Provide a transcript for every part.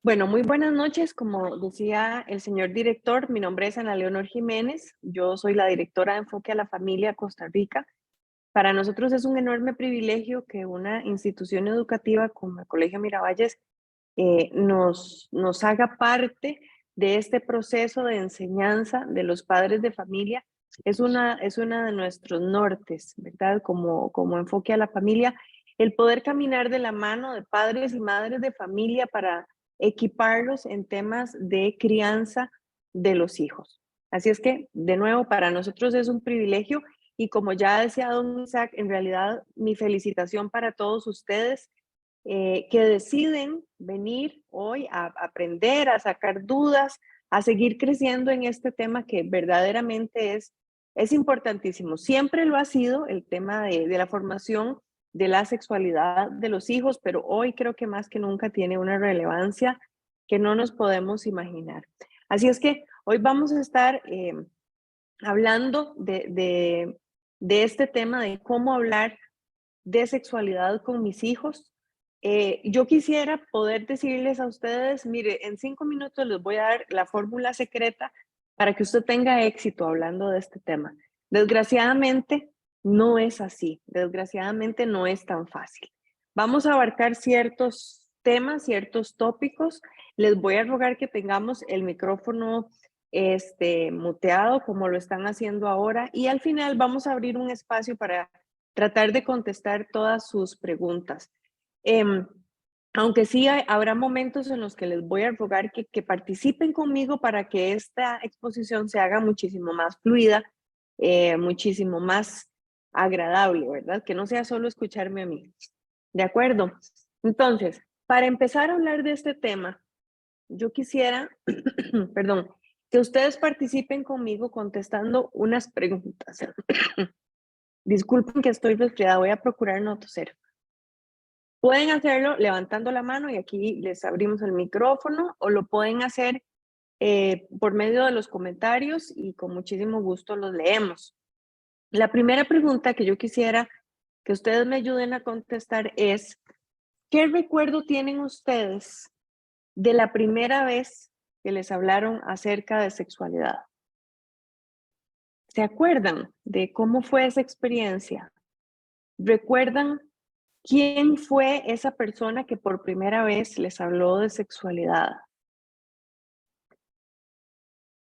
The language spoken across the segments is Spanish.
Bueno, muy buenas noches. Como decía el señor director, mi nombre es Ana Leonor Jiménez. Yo soy la directora de Enfoque a la Familia Costa Rica. Para nosotros es un enorme privilegio que una institución educativa como el Colegio Miravalles nos haga parte de este proceso de enseñanza de los padres de familia. Es una de nuestros nortes, ¿verdad? Como Enfoque a la Familia, el poder caminar de la mano de padres y madres de familia para equiparlos en temas de crianza de los hijos. Así es que, de nuevo, para nosotros es un privilegio y como ya decía don Isaac, en realidad mi felicitación para todos ustedes que deciden venir hoy a aprender, a sacar dudas, a seguir creciendo en este tema que verdaderamente es importantísimo. Siempre lo ha sido el tema de la formación de la sexualidad de los hijos, pero hoy creo que más que nunca tiene una relevancia que no nos podemos imaginar. Así es que hoy vamos a estar hablando de este tema, de cómo hablar de sexualidad con mis hijos. Yo quisiera poder decirles a ustedes, mire, en 5 minutos les voy a dar la fórmula secreta para que usted tenga éxito hablando de este tema. Desgraciadamente, no es así. Desgraciadamente, no es tan fácil. Vamos a abarcar ciertos temas, ciertos tópicos. Les voy a rogar que tengamos el micrófono muteado como lo están haciendo ahora y al final vamos a abrir un espacio para tratar de contestar todas sus preguntas. Em, Aunque sí habrá momentos en los que les voy a rogar que participen conmigo para que esta exposición se haga muchísimo más fluida, muchísimo más agradable, ¿verdad? Que no sea solo escucharme a mí. ¿De acuerdo? Entonces, para empezar a hablar de este tema, yo quisiera, perdón, que ustedes participen conmigo contestando unas preguntas. Disculpen que estoy resfriada, voy a procurar no toser. Pueden hacerlo levantando la mano y aquí les abrimos el micrófono o lo pueden hacer por medio de los comentarios y con muchísimo gusto los leemos. La primera pregunta que yo quisiera que ustedes me ayuden a contestar es, ¿qué recuerdo tienen ustedes de la primera vez que les hablaron acerca de sexualidad? ¿Se acuerdan de cómo fue esa experiencia? ¿Recuerdan quién fue esa persona que por primera vez les habló de sexualidad?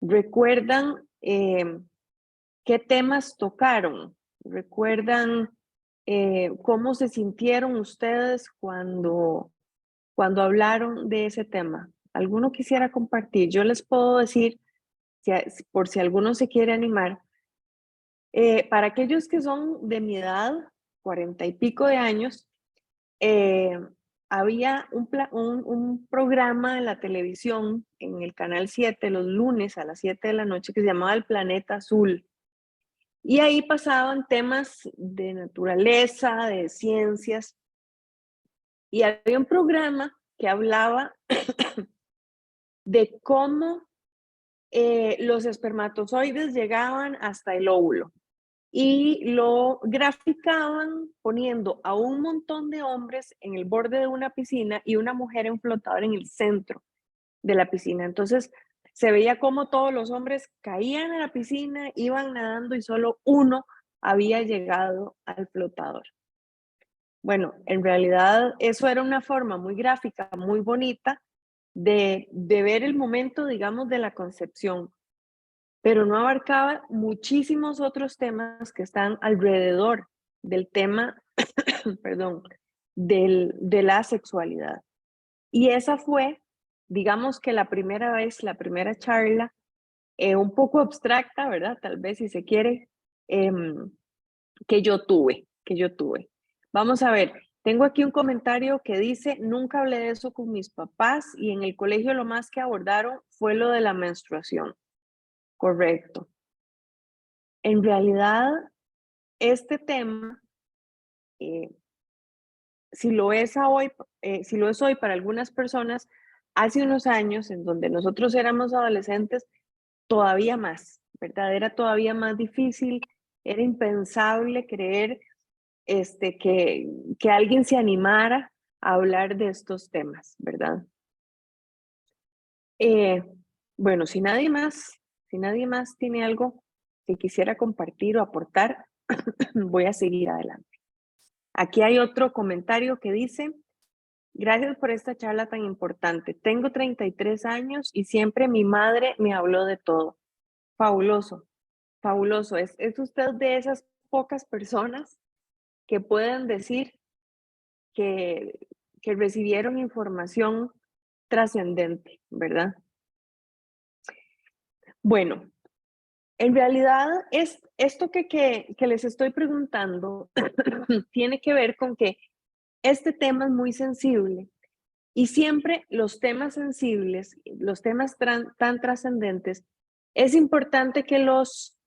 ¿Recuerdan qué temas tocaron? ¿Recuerdan cómo se sintieron ustedes cuando hablaron de ese tema? ¿Alguno quisiera compartir? Yo les puedo decir, por si alguno se quiere animar, para aquellos que son de mi edad, 40 y pico de años, eh, había un programa en la televisión, en el Canal 7 los lunes a las 7 de la noche, que se llamaba El Planeta Azul. Y ahí pasaban temas de naturaleza, de ciencias, y había un programa que hablaba de cómo los espermatozoides llegaban hasta el óvulo. Y lo graficaban poniendo a un montón de hombres en el borde de una piscina y una mujer en flotador en el centro de la piscina. Entonces se veía como todos los hombres caían a la piscina, iban nadando y solo uno había llegado al flotador. Bueno, en realidad eso era una forma muy gráfica, muy bonita de ver el momento, digamos, de la concepción, pero no abarcaba muchísimos otros temas que están alrededor del tema, perdón, de la sexualidad. Y esa fue, digamos que la primera vez, la primera charla, un poco abstracta, ¿verdad? Tal vez si se quiere, que yo tuve. Vamos a ver, tengo aquí un comentario que dice, nunca hablé de eso con mis papás y en el colegio lo más que abordaron fue lo de la menstruación. Correcto. En realidad, este tema, eh, si lo es hoy para algunas personas, hace unos años, en donde nosotros éramos adolescentes, todavía más, ¿verdad? Era todavía más difícil, era impensable creer que alguien se animara a hablar de estos temas, ¿verdad? Eh, bueno, si nadie más tiene algo que quisiera compartir o aportar, voy a seguir adelante. Aquí hay otro comentario que dice: gracias por esta charla tan importante. Tengo 33 años y siempre mi madre me habló de todo. Fabuloso, fabuloso. Es usted de esas pocas personas que pueden decir que, que recibieron información trascendente, ¿verdad? Bueno, en realidad es esto que les estoy preguntando tiene que ver con que este tema es muy sensible y siempre los temas sensibles, los temas tan trascendentes, es importante que los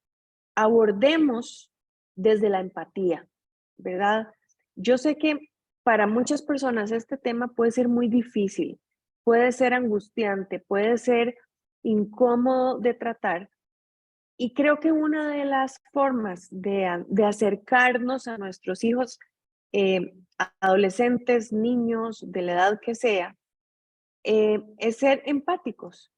abordemos desde la empatía, ¿verdad? Yo sé que para muchas personas este tema puede ser muy difícil, puede ser angustiante, puede ser incómodo de tratar. Y creo que una de las formas de acercarnos a nuestros hijos, adolescentes, niños, de la edad que sea, es ser empáticos.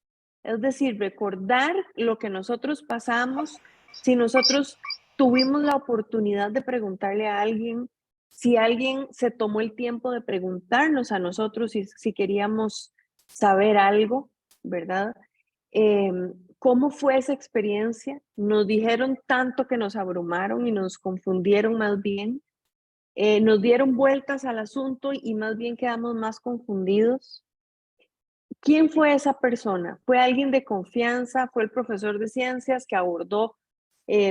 Es decir, recordar lo que nosotros pasamos, si nosotros tuvimos la oportunidad de preguntarle a alguien, si alguien se tomó el tiempo de preguntarnos a nosotros si queríamos saber algo, ¿verdad? ¿Cómo fue esa experiencia? Nos dijeron tanto que nos abrumaron y nos confundieron más bien. Nos dieron vueltas al asunto y más bien quedamos más confundidos. ¿Quién fue esa persona? ¿Fue alguien de confianza? ¿Fue el profesor de ciencias que abordó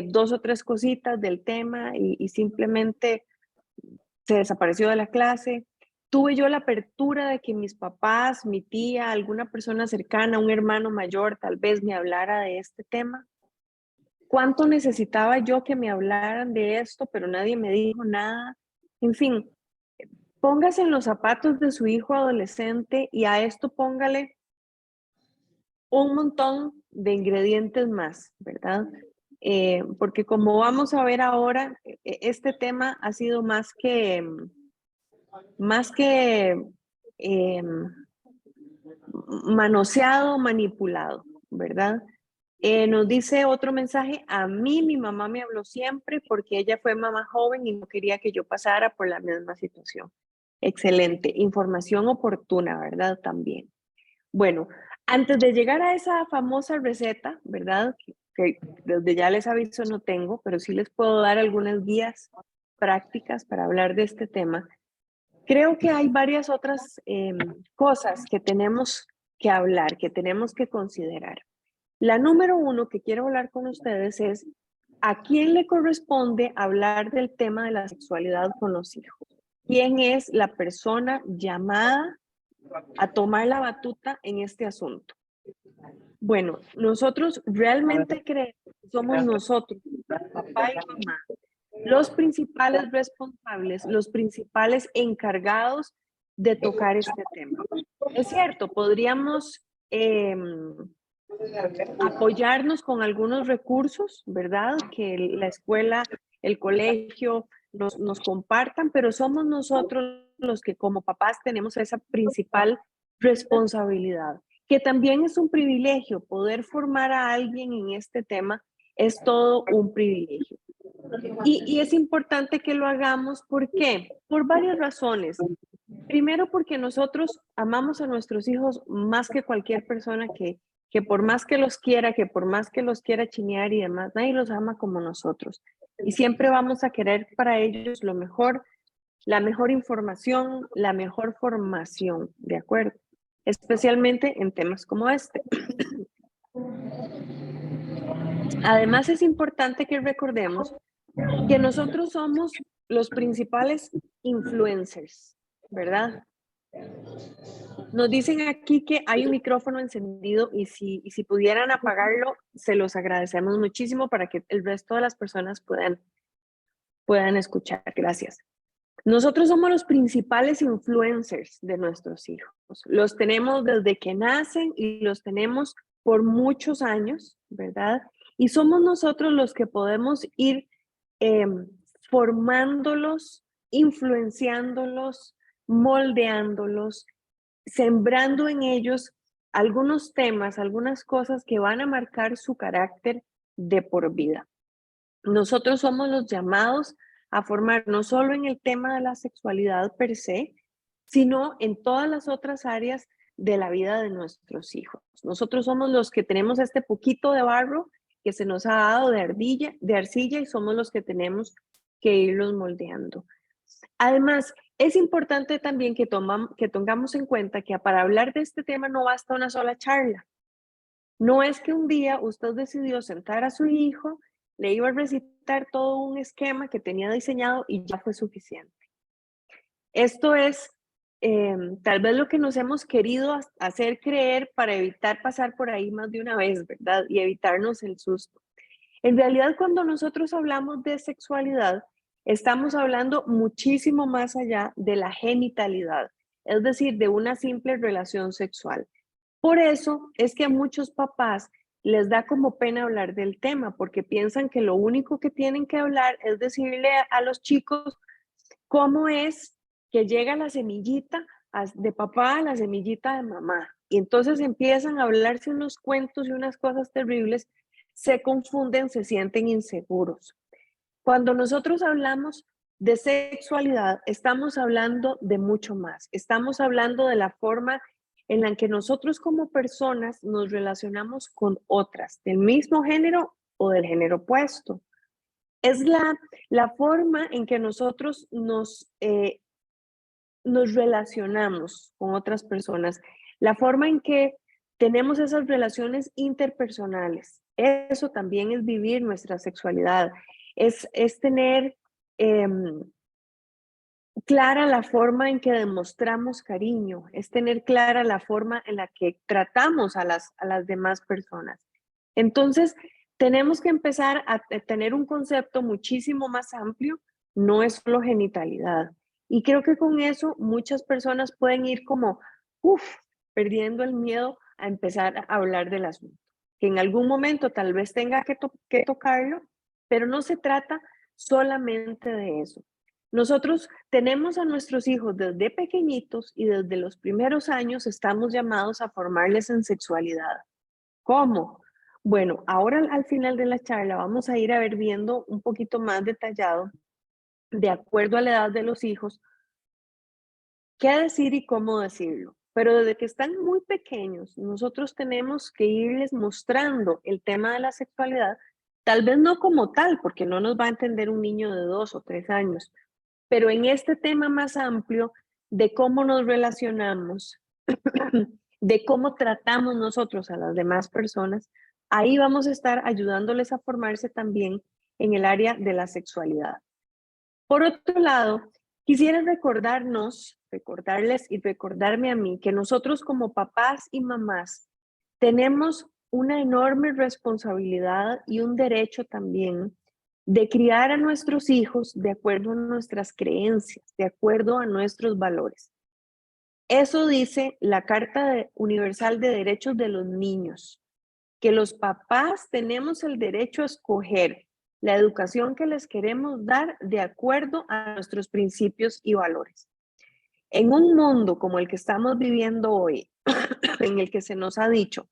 dos o tres cositas del tema y simplemente se desapareció de la clase? ¿Tuve yo la apertura de que mis papás, mi tía, alguna persona cercana, un hermano mayor, tal vez me hablara de este tema? ¿Cuánto necesitaba yo que me hablaran de esto, pero nadie me dijo nada? En fin, póngase en los zapatos de su hijo adolescente y a esto póngale un montón de ingredientes más, ¿verdad? Porque como vamos a ver ahora, este tema ha sido más que eh, manoseado, manipulado, ¿verdad? Nos dice otro mensaje: a mí mi mamá me habló siempre porque ella fue mamá joven y no quería que yo pasara por la misma situación. Excelente, información oportuna, ¿verdad? También. Bueno, antes de llegar a esa famosa receta, ¿verdad? Que desde ya les aviso no tengo, pero sí les puedo dar algunas guías prácticas para hablar de este tema. Creo que hay varias otras cosas que tenemos que hablar, que tenemos que considerar. La número uno que quiero hablar con ustedes es: ¿a quién le corresponde hablar del tema de la sexualidad con los hijos? ¿Quién es la persona llamada a tomar la batuta en este asunto? Bueno, nosotros realmente creemos que somos nosotros, papá y mamá, los principales responsables, los principales encargados de tocar este tema. Es cierto, podríamos apoyarnos con algunos recursos, ¿verdad? Que la escuela, el colegio nos compartan, pero somos nosotros los que como papás tenemos esa principal responsabilidad, que también es un privilegio. Poder formar a alguien en este tema es todo un privilegio. Y es importante que lo hagamos, ¿por qué? Por varias razones. Primero, porque nosotros amamos a nuestros hijos más que cualquier persona, que por más que los quiera, que por más que los quiera chinear y demás, nadie los ama como nosotros. Y siempre vamos a querer para ellos lo mejor, la mejor información, la mejor formación, ¿de acuerdo? Especialmente en temas como este. Además, es importante que recordemos que nosotros somos los principales influencers, ¿verdad? Nos dicen aquí que hay un micrófono encendido y si pudieran apagarlo, se los agradecemos muchísimo para que el resto de las personas puedan escuchar. Gracias. Nosotros somos los principales influencers de nuestros hijos. Los tenemos desde que nacen y los tenemos por muchos años, ¿verdad? Y somos nosotros los que podemos ir eh, formándolos, influenciándolos, moldeándolos, sembrando en ellos algunos temas, algunas cosas que van a marcar su carácter de por vida. Nosotros somos los llamados a formar no solo en el tema de la sexualidad per se, sino en todas las otras áreas de la vida de nuestros hijos. Nosotros somos los que tenemos este poquito de barro que se nos ha dado de arcilla y somos los que tenemos que irlos moldeando. Además, es importante también que tengamos en cuenta que para hablar de este tema no basta una sola charla. No es que un día usted decidió sentar a su hijo, le iba a recitar todo un esquema que tenía diseñado y ya fue suficiente. Esto es tal vez lo que nos hemos querido hacer creer para evitar pasar por ahí más de una vez, ¿verdad? Y evitarnos el susto. En realidad, cuando nosotros hablamos de sexualidad, estamos hablando muchísimo más allá de la genitalidad, es decir, de una simple relación sexual. Por eso es que a muchos papás les da como pena hablar del tema, porque piensan que lo único que tienen que hablar es decirle a los chicos cómo es que llega la semillita de papá a la semillita de mamá. Y entonces empiezan a hablarse unos cuentos y unas cosas terribles, se confunden, se sienten inseguros. Cuando nosotros hablamos de sexualidad, estamos hablando de mucho más. Estamos hablando de la forma en la que nosotros como personas nos relacionamos con otras del mismo género o del género opuesto. Es la forma en que nosotros nos relacionamos con otras personas, la forma en que tenemos esas relaciones interpersonales. Eso también es vivir nuestra sexualidad, es tener clara la forma en que demostramos cariño, es tener clara la forma en la que tratamos a las demás personas. Entonces, tenemos que empezar a tener un concepto muchísimo más amplio, no es solo genitalidad. Y creo que con eso muchas personas pueden ir como, perdiendo el miedo a empezar a hablar del asunto. Que en algún momento tal vez tenga que tocarlo, pero no se trata solamente de eso. Nosotros tenemos a nuestros hijos desde pequeñitos y desde los primeros años estamos llamados a formarles en sexualidad. ¿Cómo? Bueno, ahora al final de la charla vamos a ir a ver viendo un poquito más detallado, de acuerdo a la edad de los hijos, qué decir y cómo decirlo. Pero desde que están muy pequeños, nosotros tenemos que irles mostrando el tema de la sexualidad, tal vez no como tal, porque no nos va a entender un niño de 2 o 3 años, pero en este tema más amplio de cómo nos relacionamos, de cómo tratamos nosotros a las demás personas, ahí vamos a estar ayudándoles a formarse también en el área de la sexualidad. Por otro lado, quisiera recordarles y recordarme a mí que nosotros como papás y mamás tenemos una enorme responsabilidad y un derecho también de criar a nuestros hijos de acuerdo a nuestras creencias, de acuerdo a nuestros valores. Eso dice la Carta Universal de Derechos de los Niños, que los papás tenemos el derecho a escoger la educación que les queremos dar de acuerdo a nuestros principios y valores. En un mundo como el que estamos viviendo hoy, en el que se nos ha dicho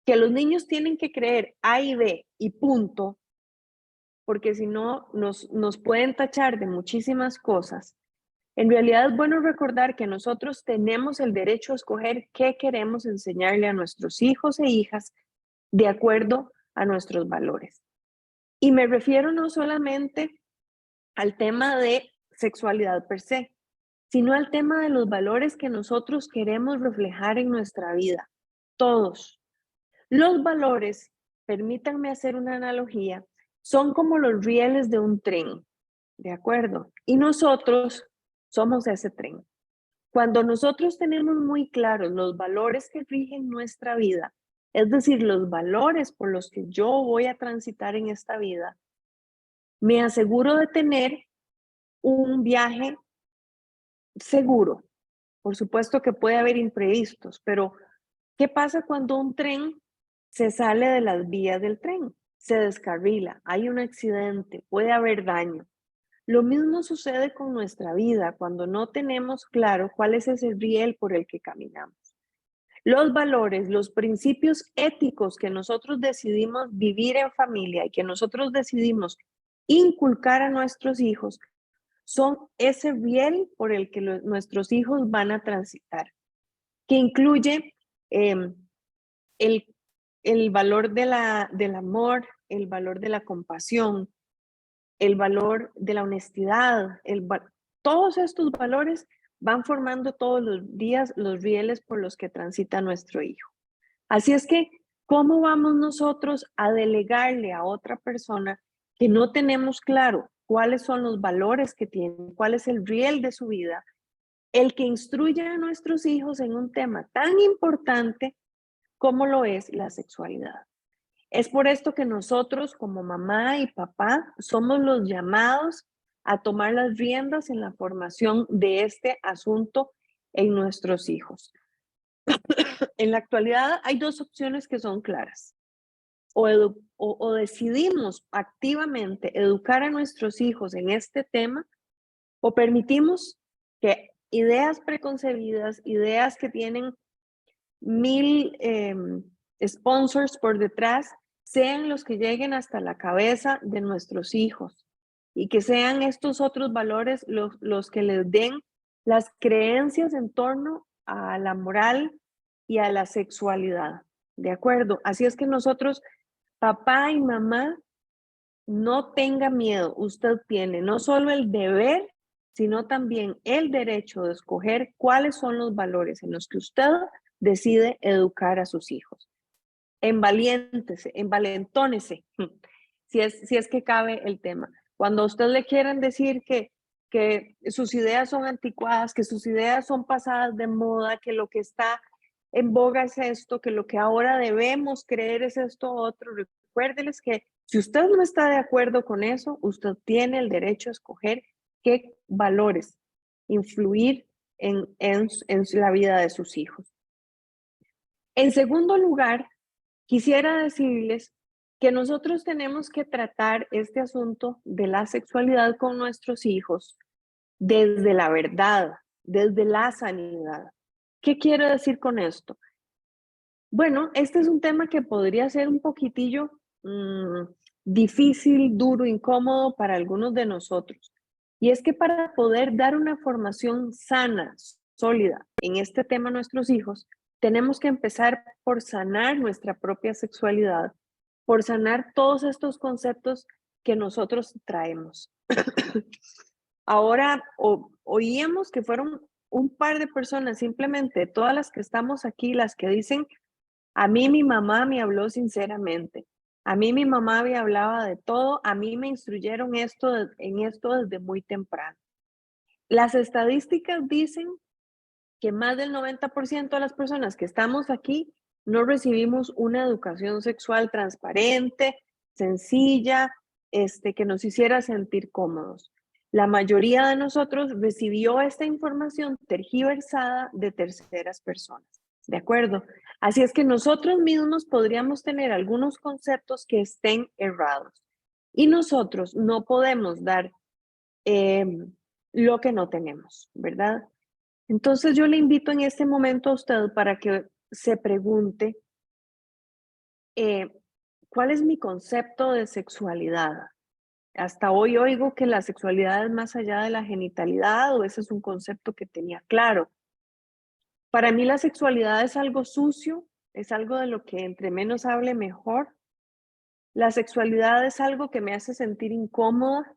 que los niños tienen que creer A y B y punto, porque si no nos pueden tachar de muchísimas cosas. En realidad es bueno recordar que nosotros tenemos el derecho a escoger qué queremos enseñarle a nuestros hijos e hijas de acuerdo a nuestros valores. Y me refiero no solamente al tema de sexualidad per se, sino al tema de los valores que nosotros queremos reflejar en nuestra vida. Todos. Los valores, permítanme hacer una analogía, son como los rieles de un tren, ¿de acuerdo? Y nosotros somos ese tren. Cuando nosotros tenemos muy claros los valores que rigen nuestra vida, es decir, los valores por los que yo voy a transitar en esta vida, me aseguro de tener un viaje seguro. Por supuesto que puede haber imprevistos, pero ¿qué pasa cuando un tren se sale de las vías del tren? Se descarrila, hay un accidente, puede haber daño. Lo mismo sucede con nuestra vida cuando no tenemos claro cuál es ese riel por el que caminamos. Los valores, los principios éticos que nosotros decidimos vivir en familia y que nosotros decidimos inculcar a nuestros hijos son ese riel por el que nuestros hijos van a transitar, que incluye el, el valor del amor, el valor de la compasión, el valor de la honestidad, todos estos valores van formando todos los días los rieles por los que transita nuestro hijo. Así es que, ¿cómo vamos nosotros a delegarle a otra persona que no tenemos claro cuáles son los valores que tiene, cuál es el riel de su vida, el que instruya a nuestros hijos en un tema tan importante como lo es la sexualidad? Es por esto que nosotros como mamá y papá somos los llamados a tomar las riendas en la formación de este asunto en nuestros hijos. En la actualidad hay dos opciones que son claras. O decidimos activamente educar a nuestros hijos en este tema, o permitimos que ideas preconcebidas, ideas que tienen 1000 sponsors por detrás, sean los que lleguen hasta la cabeza de nuestros hijos y que sean estos otros valores los que les den las creencias en torno a la moral y a la sexualidad. ¿De acuerdo? Así es que nosotros, papá y mamá, no tenga miedo. Usted tiene no solo el deber, sino también el derecho de escoger cuáles son los valores en los que usted decide educar a sus hijos. Envalentónese, si es que cabe el tema. Cuando a usted le quieran decir que sus ideas son anticuadas, que sus ideas son pasadas de moda, que lo que está en boga es esto, que lo que ahora debemos creer es esto otro, recuérdeles que si usted no está de acuerdo con eso, usted tiene el derecho a escoger qué valores influir en la vida de sus hijos. En segundo lugar, quisiera decirles que nosotros tenemos que tratar este asunto de la sexualidad con nuestros hijos desde la verdad, desde la sanidad. ¿Qué quiero decir con esto? Bueno, este es un tema que podría ser un poquitillo difícil, duro, incómodo para algunos de nosotros. Y es que para poder dar una formación sana, sólida en este tema a nuestros hijos, tenemos que empezar por sanar nuestra propia sexualidad, por sanar todos estos conceptos que nosotros traemos. Ahora oíamos que fueron un par de personas, simplemente todas las que estamos aquí, las que dicen, a mí mi mamá me habló sinceramente, a mí mi mamá me hablaba de todo, a mí me instruyeron en esto desde muy temprano. Las estadísticas dicen que más del 90% de las personas que estamos aquí no recibimos una educación sexual transparente, sencilla, que nos hiciera sentir cómodos. La mayoría de nosotros recibió esta información tergiversada de terceras personas. ¿De acuerdo? Así es que nosotros mismos podríamos tener algunos conceptos que estén errados. Y nosotros no podemos dar lo que no tenemos, ¿verdad? Entonces yo le invito en este momento a usted para que se pregunte, ¿cuál es mi concepto de sexualidad? Hasta hoy oigo que la sexualidad es más allá de la genitalidad, o ese es un concepto que tenía claro. Para mí la sexualidad es algo sucio, es algo de lo que entre menos hable mejor. La sexualidad es algo que me hace sentir incómoda.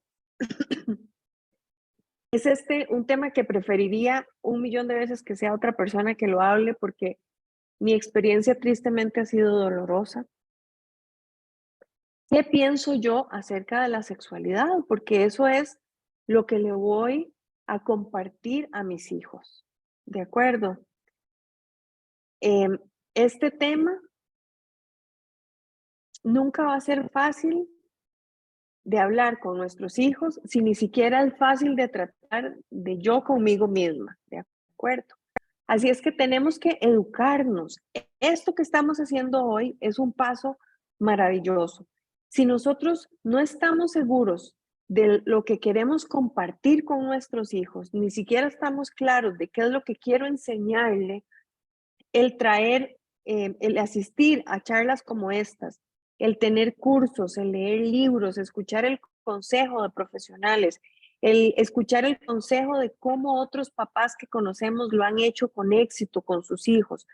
Es un tema que preferiría 1.000.000 de veces que sea otra persona que lo hable, porque mi experiencia tristemente ha sido dolorosa. ¿Qué pienso yo acerca de la sexualidad? Porque eso es lo que le voy a compartir a mis hijos. ¿De acuerdo? Este tema nunca va a ser fácil de hablar con nuestros hijos si ni siquiera es fácil de tratar de yo conmigo misma. ¿De acuerdo? Así es que tenemos que educarnos. Esto que estamos haciendo hoy es un paso maravilloso. Si nosotros no estamos seguros de lo que queremos compartir con nuestros hijos, ni siquiera estamos claros de qué es lo que quiero enseñarle, el traer, el asistir a charlas como estas, el tener cursos, el leer libros, escuchar el consejo de profesionales, el escuchar el consejo de cómo otros papás que conocemos lo han hecho con éxito con sus hijos.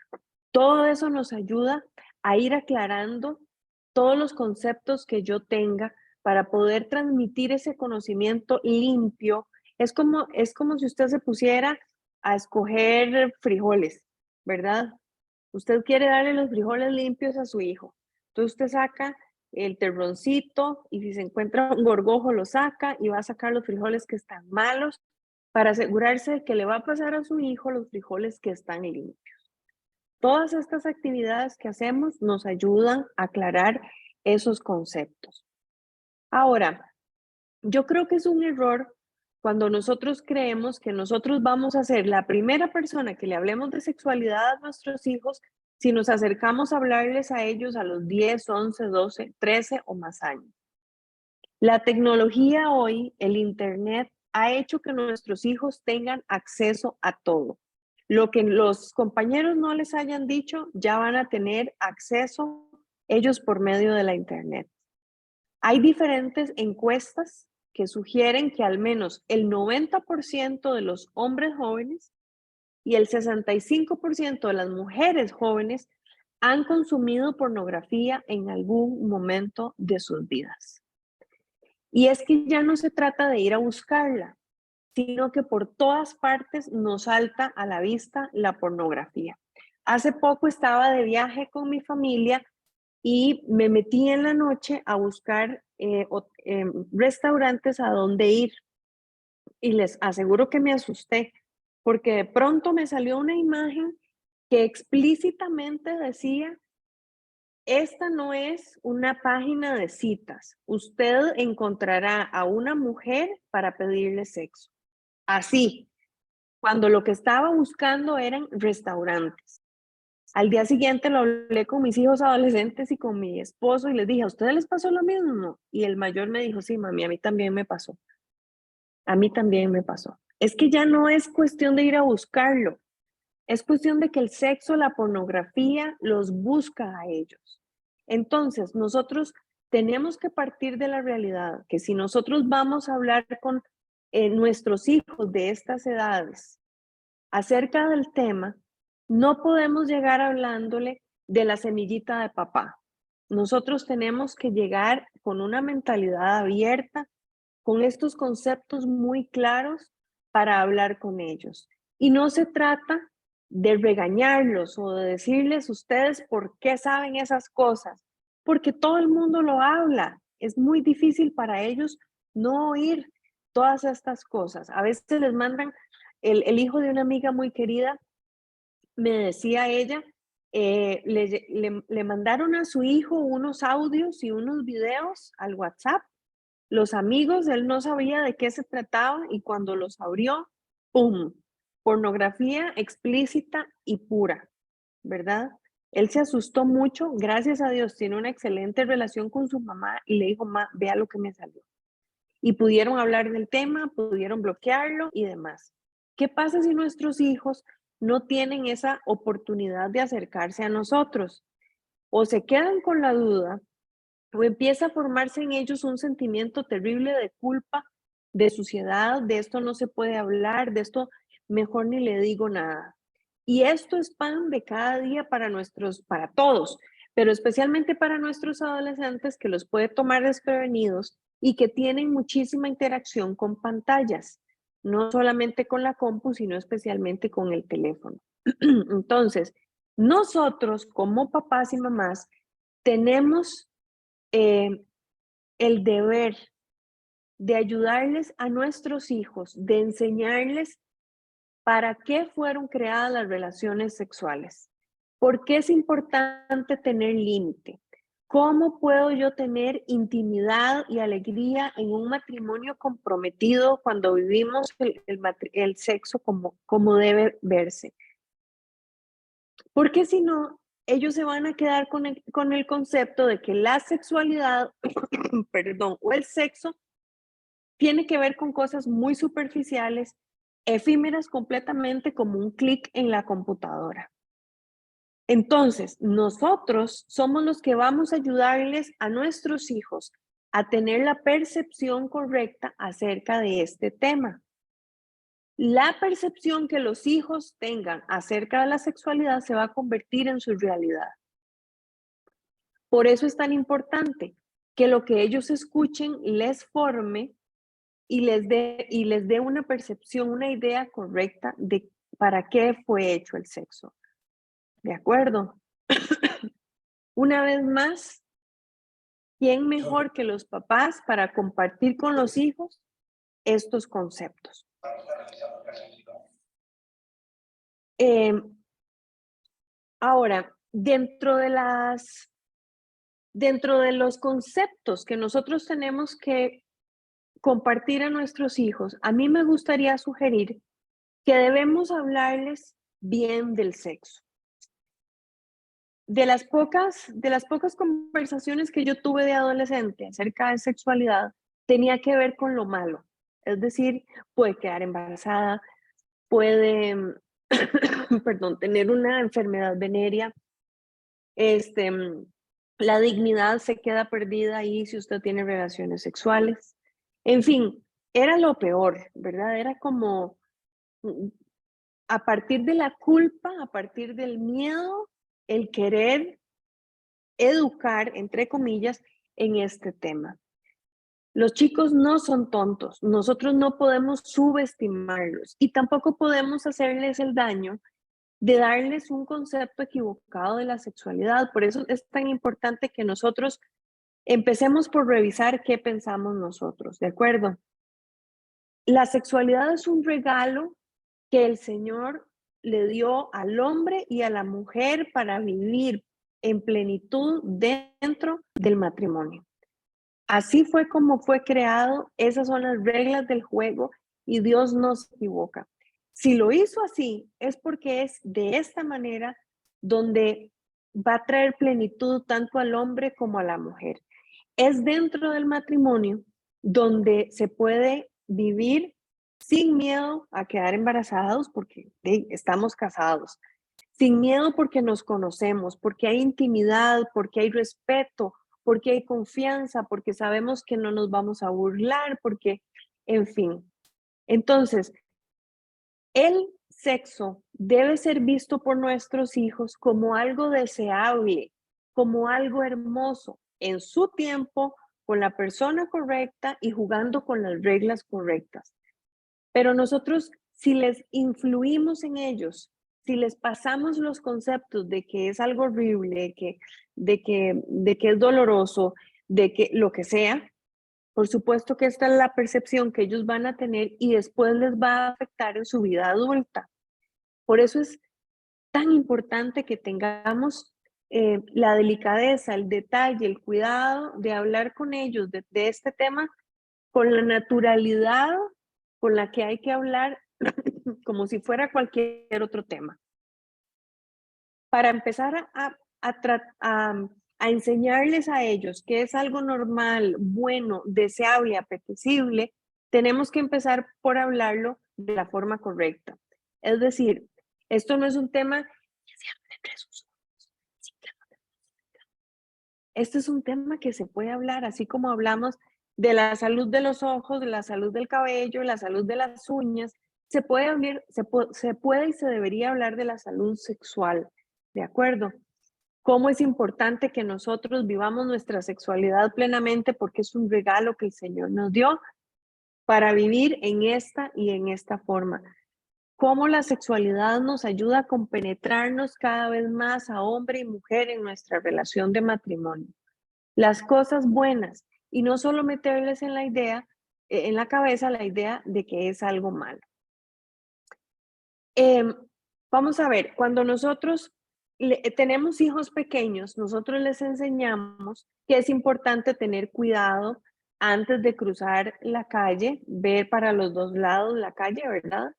Todo eso nos ayuda a ir aclarando todos los conceptos que yo tenga para poder transmitir ese conocimiento limpio. Es como si usted se pusiera a escoger frijoles, ¿verdad? Usted quiere darle los frijoles limpios a su hijo. Entonces usted saca el terroncito y si se encuentra un gorgojo lo saca y va a sacar los frijoles que están malos para asegurarse de que le va a pasar a su hijo los frijoles que están limpios. Todas estas actividades que hacemos nos ayudan a aclarar esos conceptos. Ahora, yo creo que es un error cuando nosotros creemos que nosotros vamos a ser la primera persona que le hablemos de sexualidad a nuestros hijos si nos acercamos a hablarles a ellos a los 10, 11, 12, 13 o más años. La tecnología hoy, el Internet, ha hecho que nuestros hijos tengan acceso a todo. Lo que los compañeros no les hayan dicho, ya van a tener acceso ellos por medio de la Internet. Hay diferentes encuestas que sugieren que al menos el 90% de los hombres jóvenes y el 65% de las mujeres jóvenes han consumido pornografía en algún momento de sus vidas. Y es que ya no se trata de ir a buscarla, sino que por todas partes nos salta a la vista la pornografía. Hace poco estaba de viaje con mi familia y me metí en la noche a buscar restaurantes a donde ir y les aseguro que me asusté porque de pronto me salió una imagen que explícitamente decía: esta no es una página de citas. Usted encontrará a una mujer para pedirle sexo. Así, cuando lo que estaba buscando eran restaurantes. Al día siguiente lo hablé con mis hijos adolescentes y con mi esposo y les dije: ¿a ustedes les pasó lo mismo? Y el mayor me dijo: sí, mami, a mí también me pasó. A mí también me pasó. Es que ya no es cuestión de ir a buscarlo. Es cuestión de que el sexo, la pornografía los busca a ellos. Entonces, nosotros tenemos que partir de la realidad que si nosotros vamos a hablar con nuestros hijos de estas edades acerca del tema, no podemos llegar hablándole de la semillita de papá. Nosotros tenemos que llegar con una mentalidad abierta, con estos conceptos muy claros para hablar con ellos. Y no se trata de regañarlos o de decirles ustedes por qué saben esas cosas, porque todo el mundo lo habla. Es muy difícil para ellos no oír todas estas cosas. A veces les mandan, el hijo de una amiga muy querida, me decía ella, le mandaron a su hijo unos audios y unos videos al WhatsApp. Los amigos, él no sabía de qué se trataba y cuando los abrió, ¡pum! Pornografía explícita y pura, ¿verdad? Él se asustó mucho, gracias a Dios tiene una excelente relación con su mamá y le dijo: ma, vea lo que me salió. Y pudieron hablar del tema, pudieron bloquearlo y demás. ¿Qué pasa si nuestros hijos no tienen esa oportunidad de acercarse a nosotros? O se quedan con la duda o empieza a formarse en ellos un sentimiento terrible de culpa, de suciedad, de esto no se puede hablar, de esto mejor ni le digo nada. Y esto es pan de cada día para todos, pero especialmente para nuestros adolescentes que los puede tomar desprevenidos y que tienen muchísima interacción con pantallas, no solamente con la compu, sino especialmente con el teléfono. Entonces, nosotros como papás y mamás tenemos eh, el deber de ayudarles a nuestros hijos, de enseñarles para qué fueron creadas las relaciones sexuales, por qué es importante tener límite, cómo puedo yo tener intimidad y alegría en un matrimonio comprometido cuando vivimos el sexo como debe verse. Porque si no, ellos se van a quedar con el concepto de que la sexualidad, perdón, o el sexo tiene que ver con cosas muy superficiales, efímeras completamente como un clic en la computadora. Entonces, nosotros somos los que vamos a ayudarles a nuestros hijos a tener la percepción correcta acerca de este tema. La percepción que los hijos tengan acerca de la sexualidad se va a convertir en su realidad. Por eso es tan importante que lo que ellos escuchen les forme y les dé una percepción, una idea correcta de para qué fue hecho el sexo. ¿De acuerdo? Una vez más, ¿quién mejor que los papás para compartir con los hijos estos conceptos? Ahora, dentro de los conceptos que nosotros tenemos que compartir a nuestros hijos, a mí me gustaría sugerir que debemos hablarles bien del sexo. De las pocas conversaciones que yo tuve de adolescente acerca de sexualidad, tenía que ver con lo malo. Es decir, puede quedar embarazada, puede, perdón, tener una enfermedad venérea, la dignidad se queda perdida ahí si usted tiene relaciones sexuales. En fin, era lo peor, ¿verdad? Era como a partir de la culpa, a partir del miedo, el querer educar, entre comillas, en este tema. Los chicos no son tontos, nosotros no podemos subestimarlos y tampoco podemos hacerles el daño de darles un concepto equivocado de la sexualidad. Por eso es tan importante que nosotros empecemos por revisar qué pensamos nosotros, ¿de acuerdo? La sexualidad es un regalo que el Señor le dio al hombre y a la mujer para vivir en plenitud dentro del matrimonio. Así fue como fue creado, esas son las reglas del juego y Dios no se equivoca. Si lo hizo así, es porque es de esta manera donde va a traer plenitud tanto al hombre como a la mujer. Es dentro del matrimonio donde se puede vivir sin miedo a quedar embarazados porque estamos casados, sin miedo porque nos conocemos, porque hay intimidad, porque hay respeto, porque hay confianza, porque sabemos que no nos vamos a burlar, porque, en fin. Entonces, el sexo debe ser visto por nuestros hijos como algo deseable, como algo hermoso, en su tiempo, con la persona correcta y jugando con las reglas correctas. Pero nosotros, si les influimos en ellos, si les pasamos los conceptos de que es algo horrible, de que es doloroso, de que lo que sea, por supuesto que esta es la percepción que ellos van a tener y después les va a afectar en su vida adulta. Por eso es tan importante que tengamos la delicadeza, el detalle, el cuidado de hablar con ellos de este tema con la naturalidad con la que hay que hablar como si fuera cualquier otro tema. Para empezar a enseñarles a ellos que es algo normal, bueno, deseable, apetecible, tenemos que empezar por hablarlo de la forma correcta. Es decir, esto no es un tema que se habla entre sus ojos. Este es un tema que se puede hablar, así como hablamos de la salud de los ojos, de la salud del cabello, la salud de las uñas. Se puede hablar, se puede y se debería hablar de la salud sexual, ¿de acuerdo? Cómo es importante que nosotros vivamos nuestra sexualidad plenamente porque es un regalo que el Señor nos dio para vivir en esta y en esta forma. Cómo la sexualidad nos ayuda a compenetrarnos cada vez más a hombre y mujer en nuestra relación de matrimonio. Las cosas buenas y no solo meterles en la idea, en la cabeza la idea de que es algo malo. Vamos a ver, cuando nosotros tenemos hijos pequeños, nosotros les enseñamos que es importante tener cuidado antes de cruzar la calle, ver para los dos lados la calle, ¿verdad?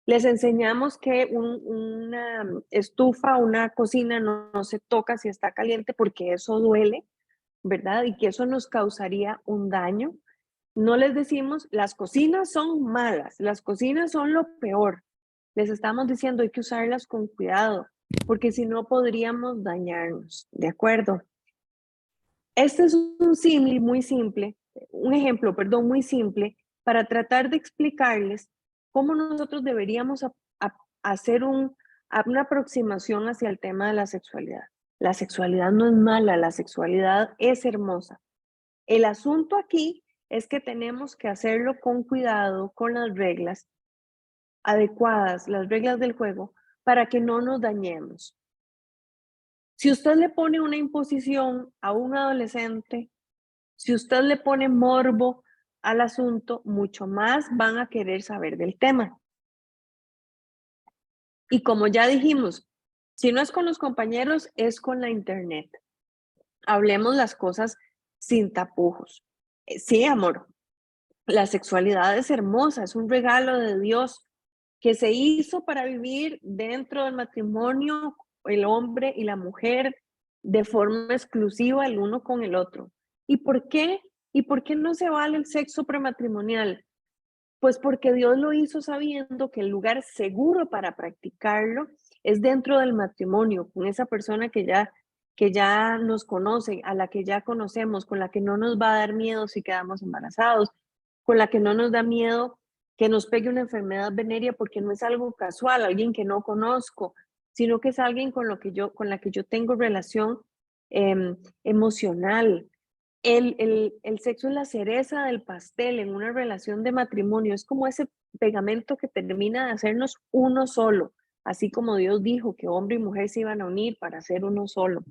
Les enseñamos que una estufa, una cocina no se toca si está caliente porque eso duele, ¿verdad? Y que eso nos causaría un daño. No les decimos, las cocinas son malas, las cocinas son lo peor. Les estamos diciendo, hay que usarlas con cuidado. porque si no podríamos dañarnos, ¿de acuerdo? Este es un símil muy simple, un ejemplo, perdón, muy simple, para tratar de explicarles cómo nosotros deberíamos hacer una aproximación hacia el tema de la sexualidad. La sexualidad no es mala, la sexualidad es hermosa. El asunto aquí es que tenemos que hacerlo con cuidado, con las reglas adecuadas, las reglas del juego, para que no nos dañemos. Si usted le pone una imposición a un adolescente, si usted le pone morbo al asunto, mucho más van a querer saber del tema. Y como ya dijimos, si no es con los compañeros, es con la internet. Hablemos las cosas sin tapujos. Sí, amor, la sexualidad es hermosa, es un regalo de Dios que se hizo para vivir dentro del matrimonio, el hombre y la mujer, de forma exclusiva el uno con el otro. ¿Y por qué? ¿Y por qué no se vale el sexo prematrimonial? Pues porque Dios lo hizo sabiendo que el lugar seguro para practicarlo es dentro del matrimonio, con esa persona que ya nos conoce, a la que ya conocemos, con la que no nos va a dar miedo si quedamos embarazados, con la que no nos da miedo que nos pegue una enfermedad venérea porque no es algo casual, alguien que no conozco, sino que es alguien con la que yo tengo relación emocional. El sexo es la cereza del pastel en una relación de matrimonio, es como ese pegamento que termina de hacernos uno solo, así como Dios dijo que hombre y mujer se iban a unir para ser uno solo.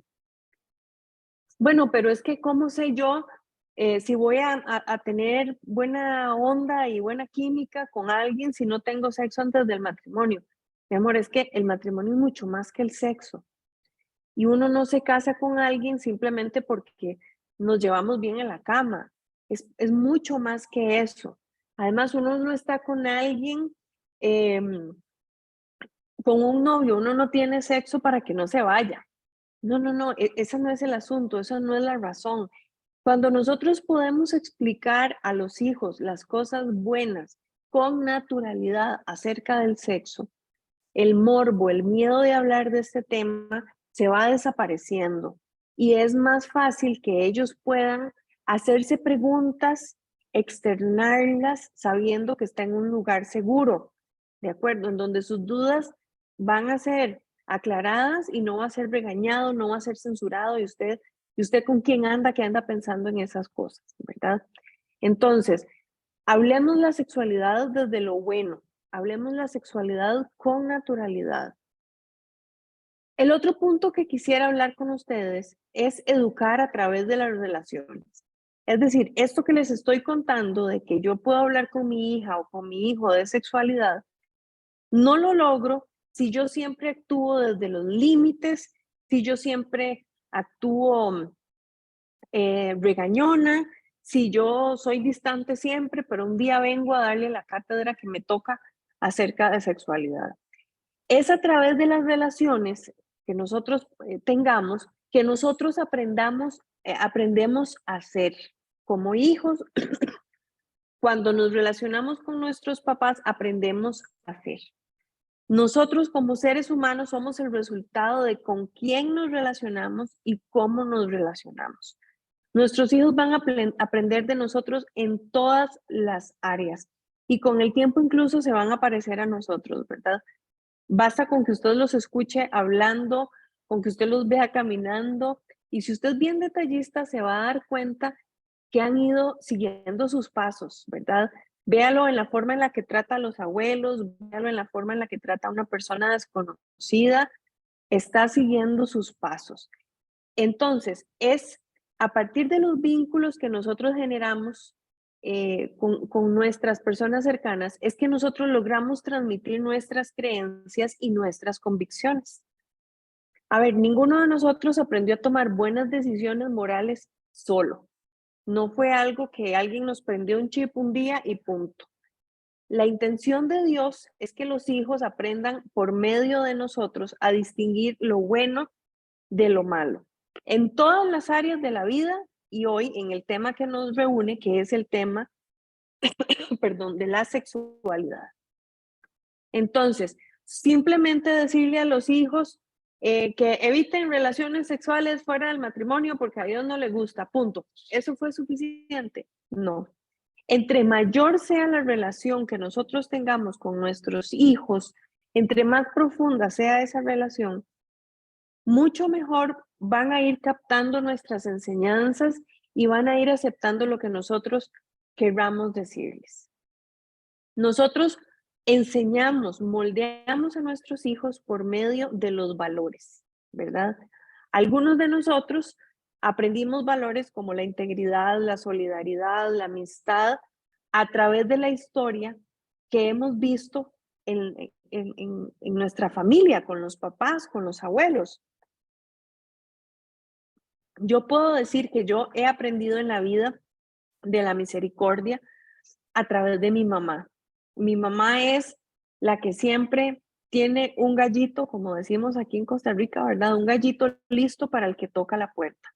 Bueno, pero es que ¿cómo sé yo si voy a tener buena onda y buena química con alguien si no tengo sexo antes del matrimonio? Mi amor, es que el matrimonio es mucho más que el sexo. Y uno no se casa con alguien simplemente porque nos llevamos bien en la cama. Es mucho más que eso. Además, uno no está con alguien, con un novio, uno no tiene sexo para que no se vaya. No, no, no, ese no es el asunto, esa no es la razón. Cuando nosotros podemos explicar a los hijos las cosas buenas con naturalidad acerca del sexo, el morbo, el miedo de hablar de este tema se va desapareciendo y es más fácil que ellos puedan hacerse preguntas, externarlas sabiendo que está en un lugar seguro, ¿de acuerdo? En donde sus dudas van a ser aclaradas y no va a ser regañado, no va a ser censurado y usted con quién anda que anda pensando en esas cosas, ¿verdad? Entonces, hablemos la sexualidad desde lo bueno, hablemos la sexualidad con naturalidad. El otro punto que quisiera hablar con ustedes es educar a través de las relaciones. Es decir, esto que les estoy contando de que yo puedo hablar con mi hija o con mi hijo de sexualidad, no lo logro si yo siempre actúo desde los límites, si yo siempre actúo regañona, si yo soy distante siempre, pero un día vengo a darle la cátedra que me toca acerca de sexualidad. Es a través de las relaciones que nosotros tengamos, que nosotros aprendemos a ser como hijos. Cuando nos relacionamos con nuestros papás, aprendemos a ser. Nosotros como seres humanos somos el resultado de con quién nos relacionamos y cómo nos relacionamos. Nuestros hijos van a aprender de nosotros en todas las áreas y con el tiempo incluso se van a parecer a nosotros, ¿verdad? Basta con que usted los escuche hablando, con que usted los vea caminando y si usted es bien detallista se va a dar cuenta que han ido siguiendo sus pasos, ¿verdad? Véalo en la forma en la que trata a los abuelos, véalo en la forma en la que trata a una persona desconocida, está siguiendo sus pasos. Entonces, es a partir de los vínculos que nosotros generamos con nuestras personas cercanas, es que nosotros logramos transmitir nuestras creencias y nuestras convicciones. A ver, ninguno de nosotros aprendió a tomar buenas decisiones morales solo. No fue algo que alguien nos prendió un chip un día y punto. La intención de Dios es que los hijos aprendan por medio de nosotros a distinguir lo bueno de lo malo en todas las áreas de la vida y hoy en el tema que nos reúne, que es el tema, perdón, de la sexualidad. Entonces, simplemente decirle a los hijos, que eviten relaciones sexuales fuera del matrimonio porque a Dios no le gusta, punto. ¿Eso fue suficiente? No. Entre mayor sea la relación que nosotros tengamos con nuestros hijos, entre más profunda sea esa relación, mucho mejor van a ir captando nuestras enseñanzas y van a ir aceptando lo que nosotros queramos decirles. Nosotros enseñamos, moldeamos a nuestros hijos por medio de los valores, ¿verdad? Algunos de nosotros aprendimos valores como la integridad, la solidaridad, la amistad, a través de la historia que hemos visto en nuestra familia, con los papás, con los abuelos. Yo puedo decir que yo he aprendido en la vida de la misericordia a través de mi mamá. Mi mamá es la que siempre tiene un gallito, como decimos aquí en Costa Rica, ¿verdad? Un gallito listo para el que toca la puerta.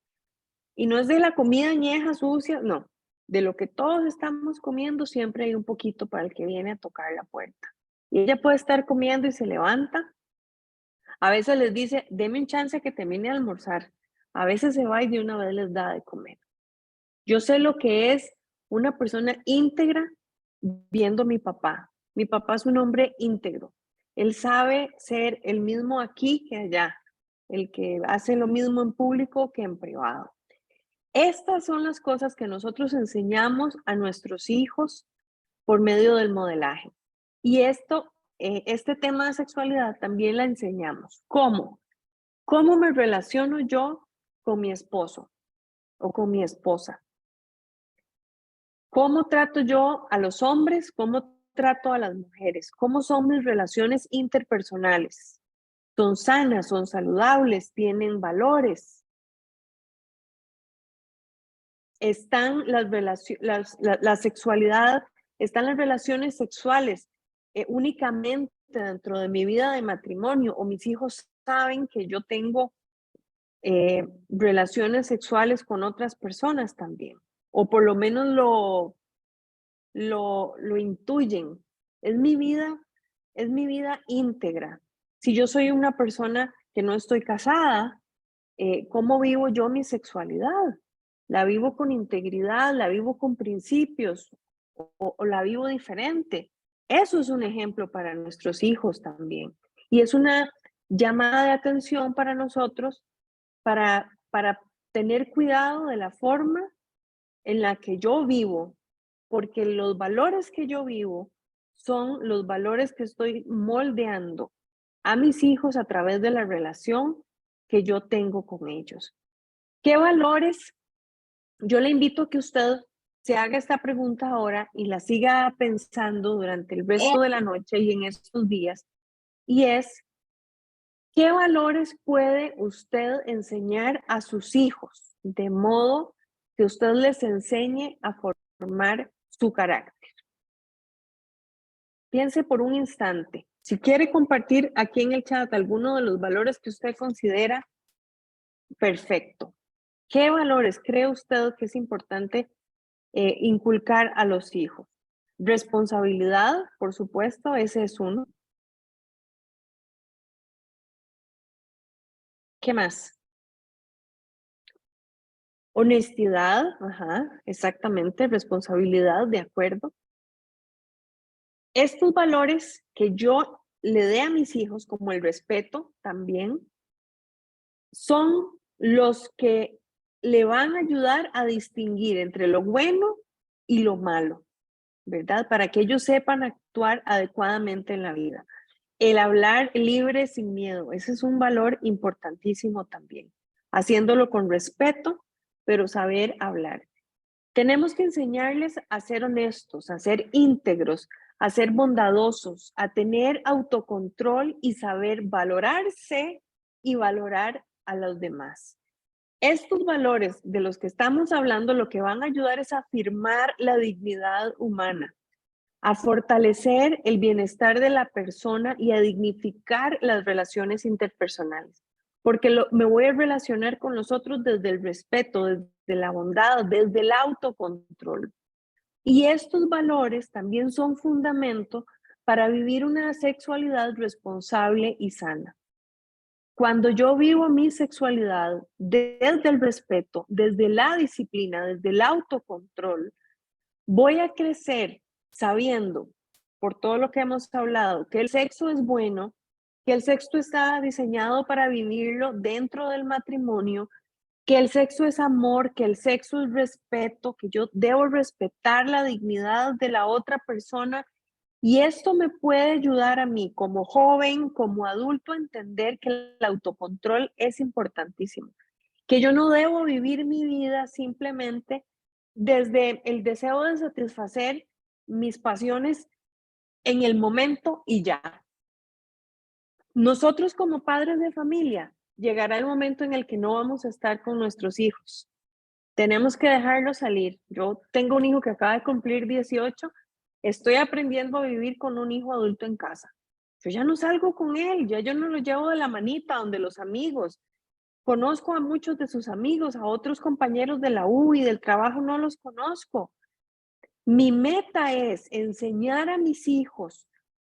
Y no es de la comida añeja, sucia, no. De lo que todos estamos comiendo, siempre hay un poquito para el que viene a tocar la puerta. Y ella puede estar comiendo y se levanta. A veces les dice, deme un chance que termine de almorzar. A veces se va y de una vez les da de comer. Yo sé lo que es una persona íntegra viendo a mi papá. Mi papá es un hombre íntegro. Él sabe ser el mismo aquí que allá, el que hace lo mismo en público que en privado. Estas son las cosas que nosotros enseñamos a nuestros hijos por medio del modelaje. Y este tema de sexualidad también la enseñamos. ¿Cómo? ¿Cómo me relaciono yo con mi esposo o con mi esposa? ¿Cómo trato yo a los hombres? ¿Cómo trato a las mujeres? ¿Cómo son mis relaciones interpersonales? ¿Son sanas? ¿Son saludables? ¿Tienen valores? ¿Están la sexualidad, están las relaciones sexuales únicamente dentro de mi vida de matrimonio? ¿O mis hijos saben que yo tengo relaciones sexuales con otras personas también? O por lo menos lo intuyen. Es mi vida íntegra. Si yo soy una persona que no estoy casada, ¿cómo vivo yo mi sexualidad? ¿La vivo con integridad? ¿La vivo con principios? ¿O la vivo diferente? Eso es un ejemplo para nuestros hijos también. Y es una llamada de atención para nosotros para tener cuidado de la forma en la que yo vivo, porque los valores que yo vivo son los valores que estoy moldeando a mis hijos a través de la relación que yo tengo con ellos. ¿Qué valores? Yo le invito a que usted se haga esta pregunta ahora y la siga pensando durante el resto de la noche y en estos días. Y es, ¿qué valores puede usted enseñar a sus hijos de modo que usted les enseñe a formar su carácter? Piense por un instante. Si quiere compartir aquí en el chat alguno de los valores que usted considera, perfecto. ¿Qué valores cree usted que es importante inculcar a los hijos? Responsabilidad, por supuesto, ese es uno. ¿Qué más? Honestidad, ajá, exactamente, responsabilidad, de acuerdo. Estos valores que yo le dé a mis hijos, como el respeto también, son los que le van a ayudar a distinguir entre lo bueno y lo malo, ¿verdad? Para que ellos sepan actuar adecuadamente en la vida. El hablar libre sin miedo, ese es un valor importantísimo también. Haciéndolo con respeto, pero saber hablar. Tenemos que enseñarles a ser honestos, a ser íntegros, a ser bondadosos, a tener autocontrol y saber valorarse y valorar a los demás. Estos valores de los que estamos hablando lo que van a ayudar es a afirmar la dignidad humana, a fortalecer el bienestar de la persona y a dignificar las relaciones interpersonales. Porque me voy a relacionar con los otros desde el respeto, desde la bondad, desde el autocontrol. Y estos valores también son fundamento para vivir una sexualidad responsable y sana. Cuando yo vivo mi sexualidad desde el respeto, desde la disciplina, desde el autocontrol, voy a crecer sabiendo, por todo lo que hemos hablado, que el sexo es bueno, que el sexo está diseñado para vivirlo dentro del matrimonio, que el sexo es amor, que el sexo es respeto, que yo debo respetar la dignidad de la otra persona. Y esto me puede ayudar a mí como joven, como adulto, a entender que el autocontrol es importantísimo, que yo no debo vivir mi vida simplemente desde el deseo de satisfacer mis pasiones en el momento y ya. Nosotros como padres de familia, llegará el momento en el que no vamos a estar con nuestros hijos. Tenemos que dejarlos salir. Yo tengo un hijo que acaba de cumplir 18. Estoy aprendiendo a vivir con un hijo adulto en casa. Yo ya no salgo con él, ya yo no lo llevo de la manita donde los amigos. Conozco a muchos de sus amigos, a otros compañeros de la U y del trabajo no los conozco. Mi meta es enseñar a mis hijos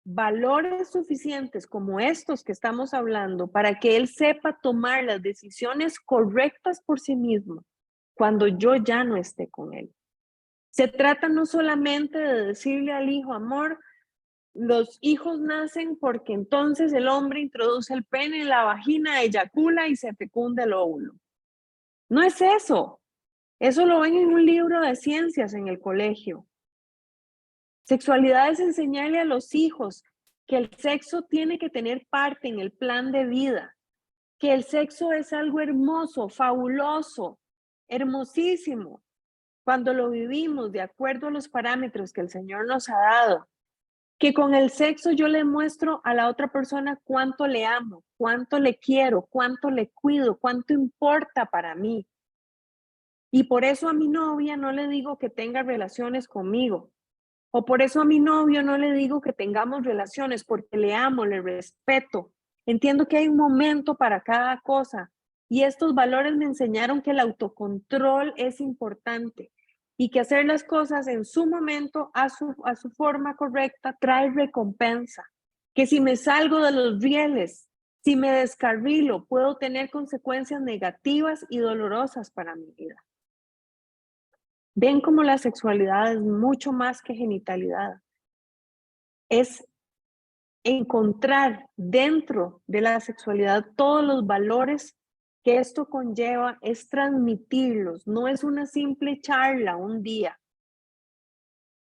valores suficientes como estos que estamos hablando para que él sepa tomar las decisiones correctas por sí mismo cuando yo ya no esté con él. Se trata no solamente de decirle al hijo, amor, los hijos nacen porque entonces el hombre introduce el pene en la vagina, eyacula y se fecunda el óvulo. No es eso. Eso lo ven en un libro de ciencias en el colegio. Sexualidad es enseñarle a los hijos que el sexo tiene que tener parte en el plan de vida, que el sexo es algo hermoso, fabuloso, hermosísimo, cuando lo vivimos de acuerdo a los parámetros que el Señor nos ha dado, que con el sexo yo le muestro a la otra persona cuánto le amo, cuánto le quiero, cuánto le cuido, cuánto importa para mí. Y por eso a mi novia no le digo que tenga relaciones conmigo, o por eso a mi novio no le digo que tengamos relaciones, porque le amo, le respeto. Entiendo que hay un momento para cada cosa. Y estos valores me enseñaron que el autocontrol es importante y que hacer las cosas en su momento, a su forma correcta, trae recompensa. Que si me salgo de los rieles, si me descarrilo, puedo tener consecuencias negativas y dolorosas para mi vida. Ven como la sexualidad es mucho más que genitalidad. Es encontrar dentro de la sexualidad todos los valores que esto conlleva, es transmitirlos. No es una simple charla un día.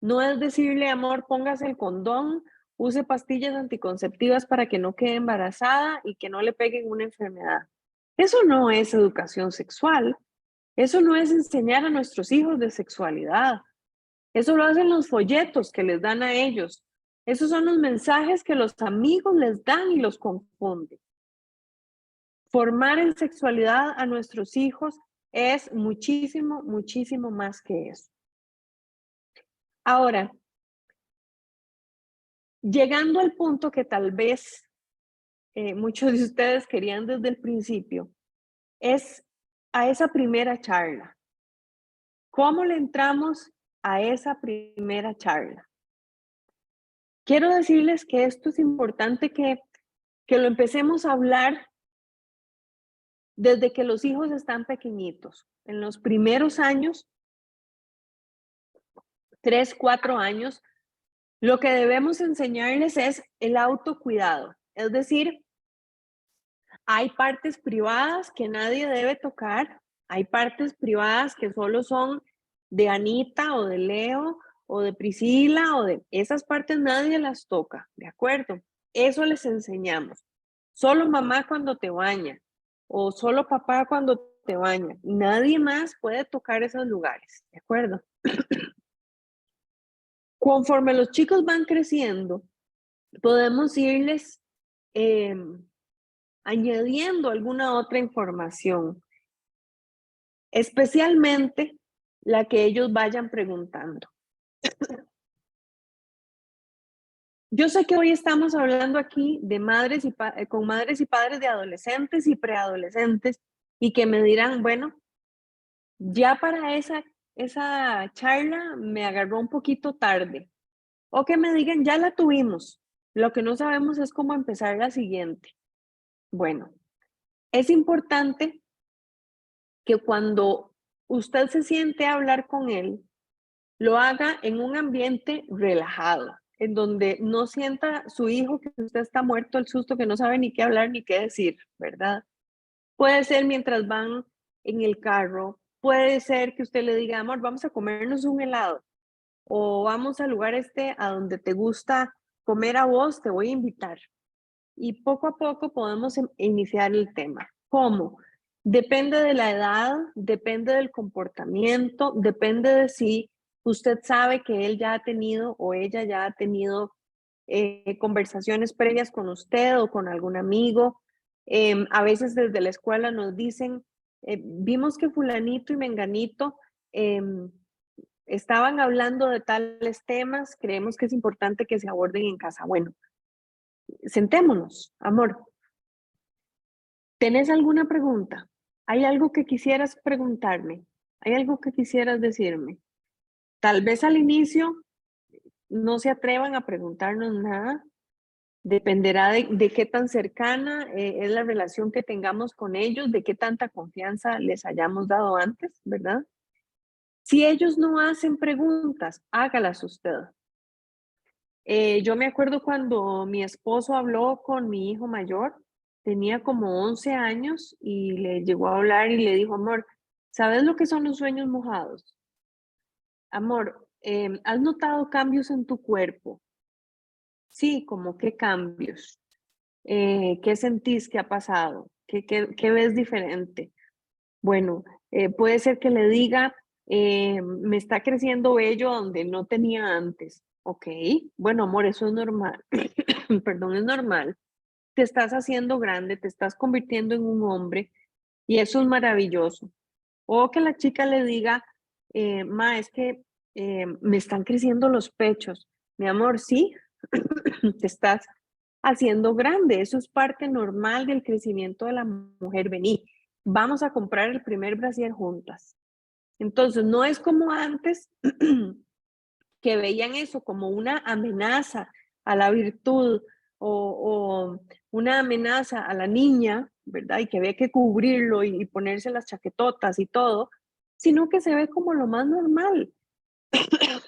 No es decirle, amor, póngase el condón, use pastillas anticonceptivas para que no quede embarazada y que no le peguen una enfermedad. Eso no es educación sexual. Eso no es enseñar a nuestros hijos de sexualidad. Eso lo hacen los folletos que les dan a ellos. Esos son los mensajes que los amigos les dan y los confunden. Formar en sexualidad a nuestros hijos es muchísimo, muchísimo más que eso. Ahora, llegando al punto que tal vez muchos de ustedes querían desde el principio, es a esa primera charla. ¿Cómo le entramos a esa primera charla? Quiero decirles que esto es importante que lo empecemos a hablar desde que los hijos están pequeñitos. En los primeros años, 3, 4 años, lo que debemos enseñarles es el autocuidado. Es decir, hay partes privadas que nadie debe tocar, hay partes privadas que solo son de Anita o de Leo o de Priscila o de esas partes nadie las toca, ¿de acuerdo? Eso les enseñamos. Solo mamá cuando te baña o solo papá cuando te baña. Nadie más puede tocar esos lugares, ¿de acuerdo? Conforme los chicos van creciendo, podemos irles añadiendo alguna otra información, especialmente la que ellos vayan preguntando. Yo sé que hoy estamos hablando aquí de madres con madres y padres de adolescentes y preadolescentes y que me dirán, bueno, ya para esa charla me agarró un poquito tarde. O que me digan, ya la tuvimos. Lo que no sabemos es cómo empezar la siguiente. Bueno, Es importante que cuando usted se siente a hablar con él, lo haga en un ambiente relajado, en donde no sienta su hijo que usted está muerto el susto, que no sabe ni qué hablar ni qué decir, ¿verdad? Puede ser mientras van en el carro, puede ser que usted le diga, amor, vamos a comernos un helado, o vamos al lugar a donde te gusta comer a vos, te voy a invitar. Y poco a poco podemos iniciar el tema. ¿Cómo? Depende de la edad, depende del comportamiento, depende de si usted sabe que él ya ha tenido o ella ya ha tenido conversaciones previas con usted o con algún amigo. A veces desde la escuela nos dicen, vimos que fulanito y menganito estaban hablando de tales temas, creemos que es importante que se aborden en casa. Bueno, sentémonos, amor. ¿Tenés alguna pregunta? ¿Hay algo que quisieras preguntarme? ¿Hay algo que quisieras decirme? Tal vez al inicio no se atrevan a preguntarnos nada. Dependerá de qué tan cercana es la relación que tengamos con ellos, de qué tanta confianza les hayamos dado antes, ¿verdad? Si ellos no hacen preguntas, hágalas usted. Yo me acuerdo cuando mi esposo habló con mi hijo mayor, tenía como 11 años y le llegó a hablar y le dijo, amor, ¿sabes lo que son los sueños mojados? Amor, ¿has notado cambios en tu cuerpo? Sí, como qué cambios. ¿Qué sentís que ha pasado? ¿Qué ves diferente? Bueno, puede ser que le diga, me está creciendo vello donde no tenía antes. Ok, bueno, amor, eso es normal. Perdón, es normal. Te estás haciendo grande, te estás convirtiendo en un hombre y eso es maravilloso. O que la chica le diga, ma, es que me están creciendo los pechos. Mi amor, sí, te estás haciendo grande. Eso es parte normal del crecimiento de la mujer. Vení, vamos a comprar el primer brasier juntas. Entonces, no es como antes que veían eso como una amenaza a la virtud o una amenaza a la niña, ¿verdad? Y que había que cubrirlo y ponerse las chaquetotas y todo, sino que se ve como lo más normal.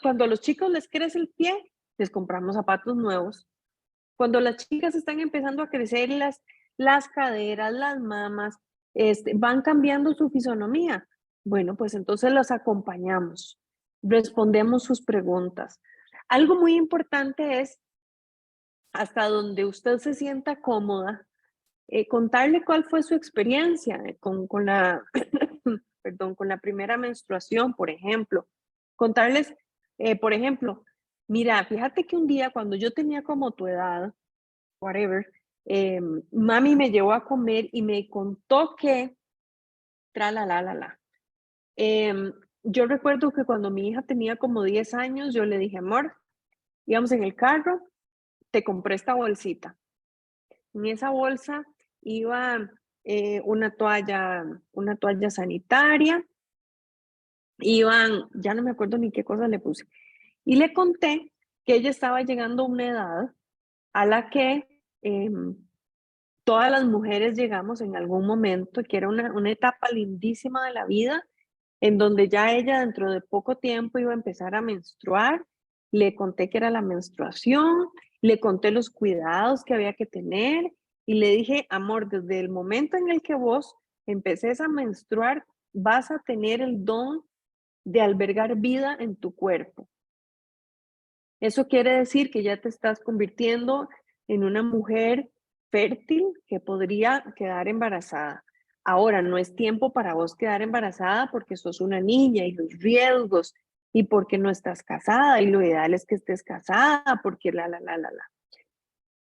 Cuando a los chicos les crece el pie, les compramos zapatos nuevos. Cuando las chicas están empezando a crecer las caderas, las mamas, van cambiando su fisonomía. Bueno, pues entonces las acompañamos, respondemos sus preguntas. Algo muy importante es, hasta donde usted se sienta cómoda, contarle cuál fue su experiencia con la, perdón, con la primera menstruación, por ejemplo. Contarles, por ejemplo, mira, fíjate que un día cuando yo tenía como tu edad, whatever, mami me llevó a comer y me contó que, tra la la la la. Yo recuerdo que cuando mi hija tenía como 10 años, yo le dije, amor, íbamos en el carro, te compré esta bolsita. En esa bolsa iba una toalla sanitaria, iban, ya no me acuerdo ni qué cosa le puse. Y le conté que ella estaba llegando a una edad a la que todas las mujeres llegamos en algún momento, que era una etapa lindísima de la vida, en donde ya ella dentro de poco tiempo iba a empezar a menstruar. Le conté que era la menstruación, le conté los cuidados que había que tener y le dije, amor, desde el momento en el que vos empeces a menstruar, vas a tener el don de albergar vida en tu cuerpo. Eso quiere decir que ya te estás convirtiendo en una mujer fértil que podría quedar embarazada. Ahora, no es tiempo para vos quedar embarazada porque sos una niña y los riesgos y porque no estás casada y lo ideal es que estés casada porque la.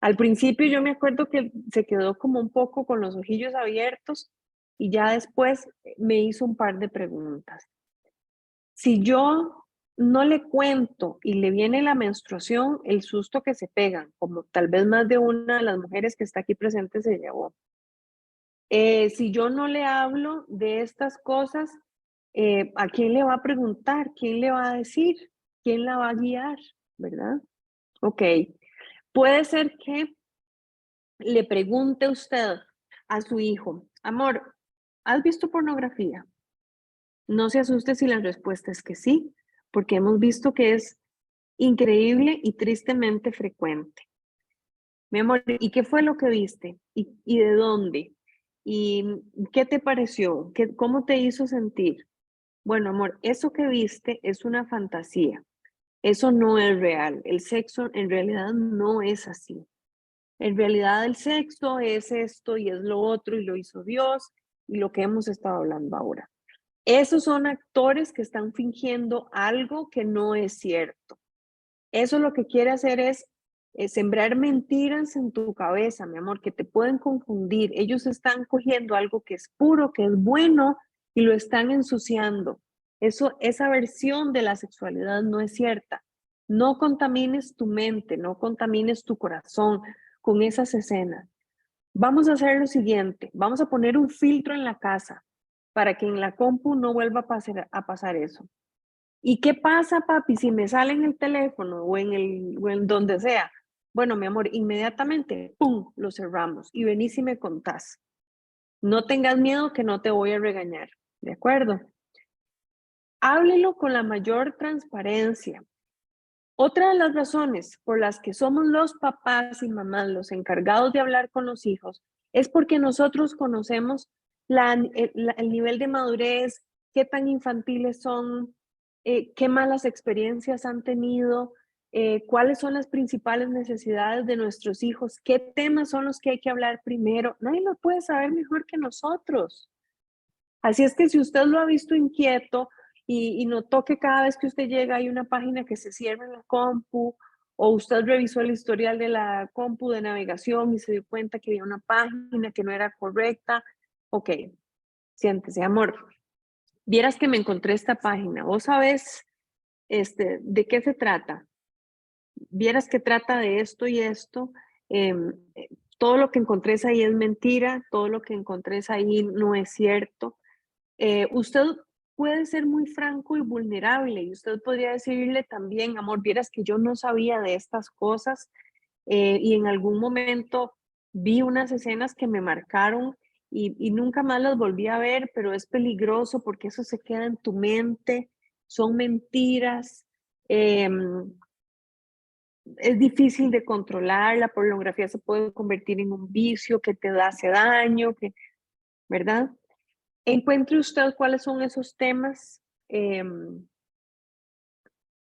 Al principio yo me acuerdo que se quedó como un poco con los ojillos abiertos y ya después me hizo un par de preguntas. Si yo no le cuento y le viene la menstruación, el susto que se pegan, como tal vez más de una de las mujeres que está aquí presente se llevó. Si yo no le hablo de estas cosas, ¿a quién le va a preguntar? ¿Quién le va a decir? ¿Quién la va a guiar? ¿Verdad? Ok. Puede ser que le pregunte usted a su hijo, amor, ¿has visto pornografía? No se asuste si la respuesta es que sí, porque hemos visto que es increíble y tristemente frecuente. Mi amor, ¿y qué fue lo que viste? ¿Y de dónde? ¿Y qué te pareció? ¿Cómo te hizo sentir? Bueno, amor, eso que viste es una fantasía. Eso no es real. El sexo en realidad no es así. En realidad el sexo es esto y es lo otro y lo hizo Dios y lo que hemos estado hablando ahora. Esos son actores que están fingiendo algo que no es cierto. Eso lo que quiere hacer es sembrar mentiras en tu cabeza, mi amor, que te pueden confundir. Ellos están cogiendo algo que es puro, que es bueno y lo están ensuciando. Esa versión de la sexualidad no es cierta. No contamines tu mente, no contamines tu corazón con esas escenas. Vamos a hacer lo siguiente, vamos a poner un filtro en la casa para que en la compu no vuelva a pasar eso. ¿Y qué pasa, papi, si me sale en el teléfono o en donde sea? Bueno, mi amor, inmediatamente, ¡pum!, lo cerramos y venís y me contás. No tengas miedo que no te voy a regañar, ¿de acuerdo? Háblelo con la mayor transparencia. Otra de las razones por las que somos los papás y mamás los encargados de hablar con los hijos es porque nosotros conocemos el nivel de madurez, qué tan infantiles son, qué malas experiencias han tenido, cuáles son las principales necesidades de nuestros hijos, qué temas son los que hay que hablar primero. Nadie lo puede saber mejor que nosotros. Así es que si usted lo ha visto inquieto y notó que cada vez que usted llega hay una página que se cierra en la compu, o usted revisó el historial de la compu de navegación y se dio cuenta que había una página que no era correcta, ok, siéntese, amor. Vieras que me encontré esta página. ¿Vos sabés de qué se trata? Vieras que trata de esto y esto. Eh, todo lo que encontré ahí es mentira, todo lo que encontré ahí no es cierto. Usted puede ser muy franco y vulnerable y usted podría decirle también, amor, vieras que yo no sabía de estas cosas y en algún momento vi unas escenas que me marcaron y nunca más las volví a ver, pero es peligroso porque eso se queda en tu mente, son mentiras, es difícil de controlar, la pornografía se puede convertir en un vicio que te hace daño, ¿verdad? Encuentre usted cuáles son esos temas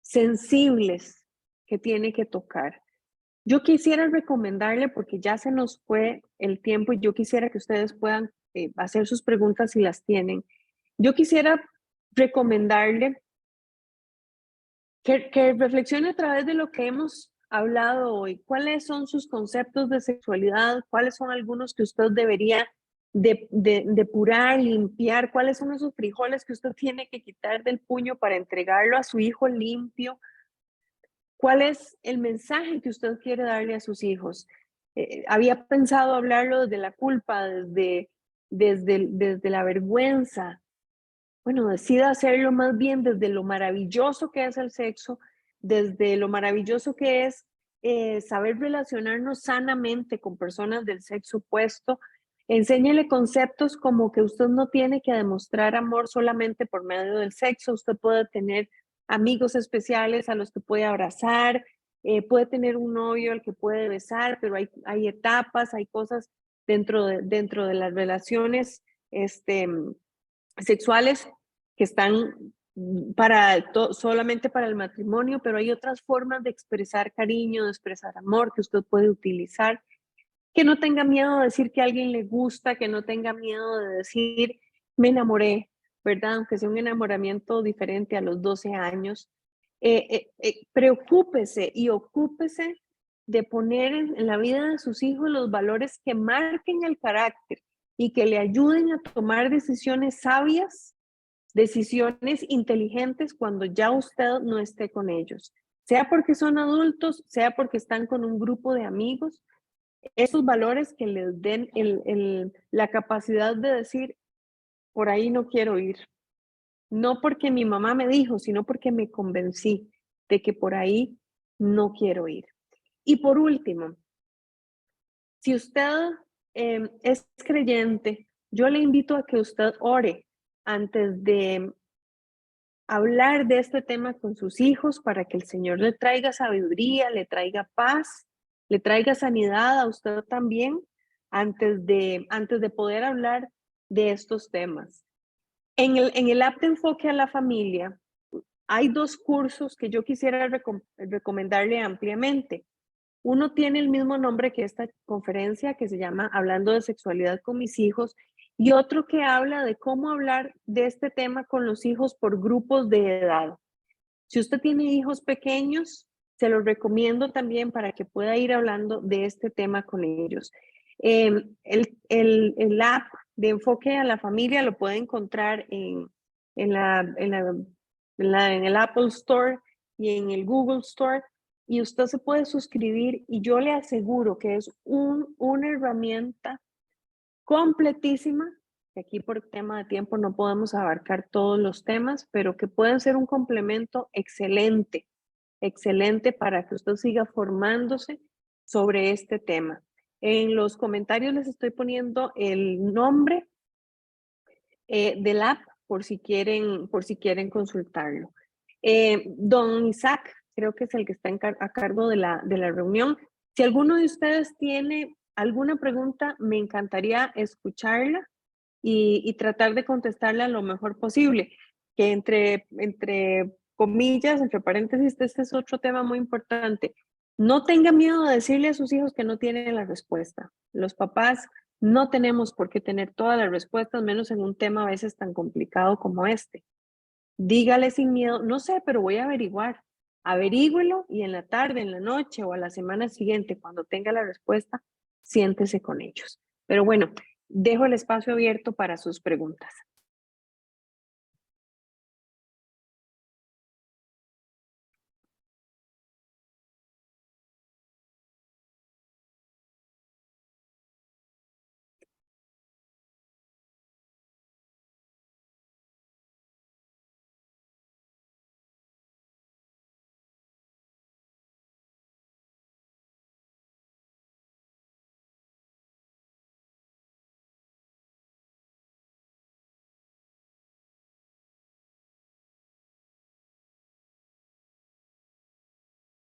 sensibles que tiene que tocar. Yo quisiera recomendarle, porque ya se nos fue el tiempo y yo quisiera que ustedes puedan hacer sus preguntas si las tienen. Yo quisiera recomendarle que reflexione a través de lo que hemos hablado hoy. ¿Cuáles son sus conceptos de sexualidad? ¿Cuáles son algunos que usted debería depurar, limpiar? ¿Cuáles son esos frijoles que usted tiene que quitar del puño para entregarlo a su hijo limpio? ¿Cuál es el mensaje que usted quiere darle a sus hijos? Había pensado hablarlo desde la culpa, desde la vergüenza. Bueno, decida hacerlo más bien desde lo maravilloso que es el sexo, desde lo maravilloso que es saber relacionarnos sanamente con personas del sexo opuesto. Enséñele conceptos como que usted no tiene que demostrar amor solamente por medio del sexo. Usted puede tener amigos especiales a los que puede abrazar, puede tener un novio al que puede besar, pero hay etapas, hay cosas dentro de las relaciones sexuales que están solamente para el matrimonio, pero hay otras formas de expresar cariño, de expresar amor que usted puede utilizar. Que no tenga miedo de decir que a alguien le gusta, que no tenga miedo de decir me enamoré, ¿verdad? Aunque sea un enamoramiento diferente a los 12 años. Preocúpese y ocúpese de poner en la vida de sus hijos los valores que marquen el carácter y que le ayuden a tomar decisiones sabias, decisiones inteligentes cuando ya usted no esté con ellos, sea porque son adultos, sea porque están con un grupo de amigos, esos valores que les den la capacidad de decir, por ahí no quiero ir, no porque mi mamá me dijo, sino porque me convencí de que por ahí no quiero ir. Y por último, si usted es creyente, yo le invito a que usted ore antes de hablar de este tema con sus hijos para que el Señor le traiga sabiduría, le traiga paz, le traiga sanidad a usted también antes de poder hablar de estos temas. En el app de Enfoque a la Familia hay 2 cursos que yo quisiera recomendarle ampliamente. Uno tiene el mismo nombre que esta conferencia, que se llama Hablando de Sexualidad con mis hijos, y otro que habla de cómo hablar de este tema con los hijos por grupos de edad. Si usted tiene hijos pequeños, se los recomiendo también para que pueda ir hablando de este tema con ellos. El app de Enfoque a la Familia lo puede encontrar en el Apple Store y en el Google Store, y usted se puede suscribir y yo le aseguro que es una herramienta completísima, que aquí por tema de tiempo no podemos abarcar todos los temas, pero que pueden ser un complemento excelente, excelente para que usted siga formándose sobre este tema. En los comentarios les estoy poniendo el nombre del app por si quieren consultarlo. Don Isaac, creo que es el que está a cargo de la reunión. Si alguno de ustedes tiene alguna pregunta, me encantaría escucharla y tratar de contestarla lo mejor posible. Que entre comillas, entre paréntesis, este es otro tema muy importante. No tenga miedo de decirle a sus hijos que no tienen la respuesta. Los papás no tenemos por qué tener todas las respuestas, menos en un tema a veces tan complicado como este. Dígale sin miedo, no sé, pero voy a averiguar. Averígüelo y en la tarde, en la noche o a la semana siguiente, cuando tenga la respuesta, siéntese con ellos. Pero bueno, dejo el espacio abierto para sus preguntas.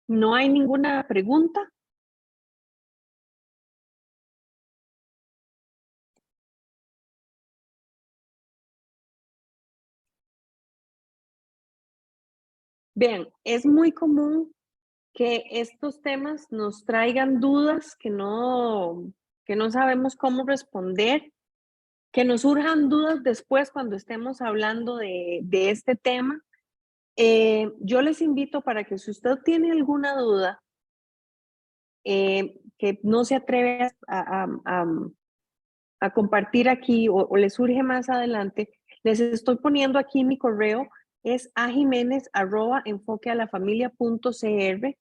¿No hay ninguna pregunta? Vean, es muy común que estos temas nos traigan dudas que no sabemos cómo responder, que nos surjan dudas después cuando estemos hablando de este tema. Yo les invito para que si usted tiene alguna duda que no se atreve a compartir aquí o le surge más adelante, les estoy poniendo aquí mi correo, es ajimenez@enfoquealafamilia.cr.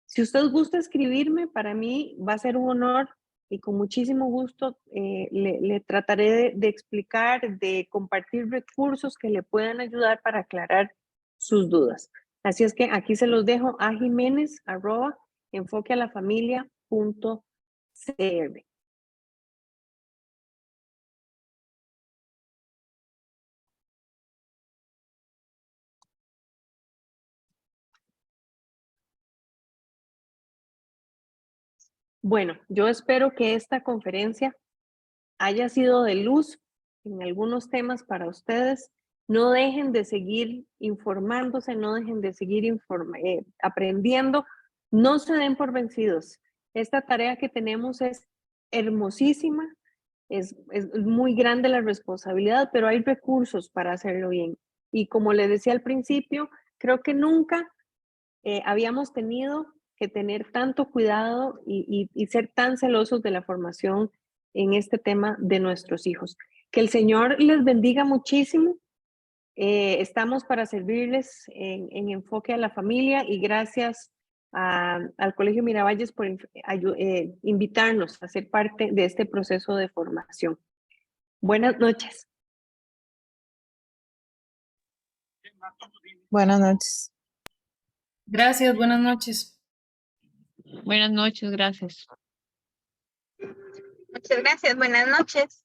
Si usted gusta escribirme, para mí va a ser un honor y con muchísimo gusto le trataré de explicar, de compartir recursos que le puedan ayudar para aclarar sus dudas. Así es que aquí se los dejo a jimenez@enfoquealafamilia.cr. Bueno, yo espero que esta conferencia haya sido de luz en algunos temas para ustedes. No dejen de seguir informándose, no dejen de seguir aprendiendo, no se den por vencidos. Esta tarea que tenemos es hermosísima, es muy grande la responsabilidad, pero hay recursos para hacerlo bien. Y como les decía al principio, creo que nunca habíamos tenido que tener tanto cuidado y ser tan celosos de la formación en este tema de nuestros hijos. Que el Señor les bendiga muchísimo. Estamos para servirles en Enfoque a la Familia y gracias al Colegio Miravalles por invitarnos a ser parte de este proceso de formación. Buenas noches. Buenas noches. Gracias, buenas noches. Buenas noches, gracias. Muchas gracias, buenas noches.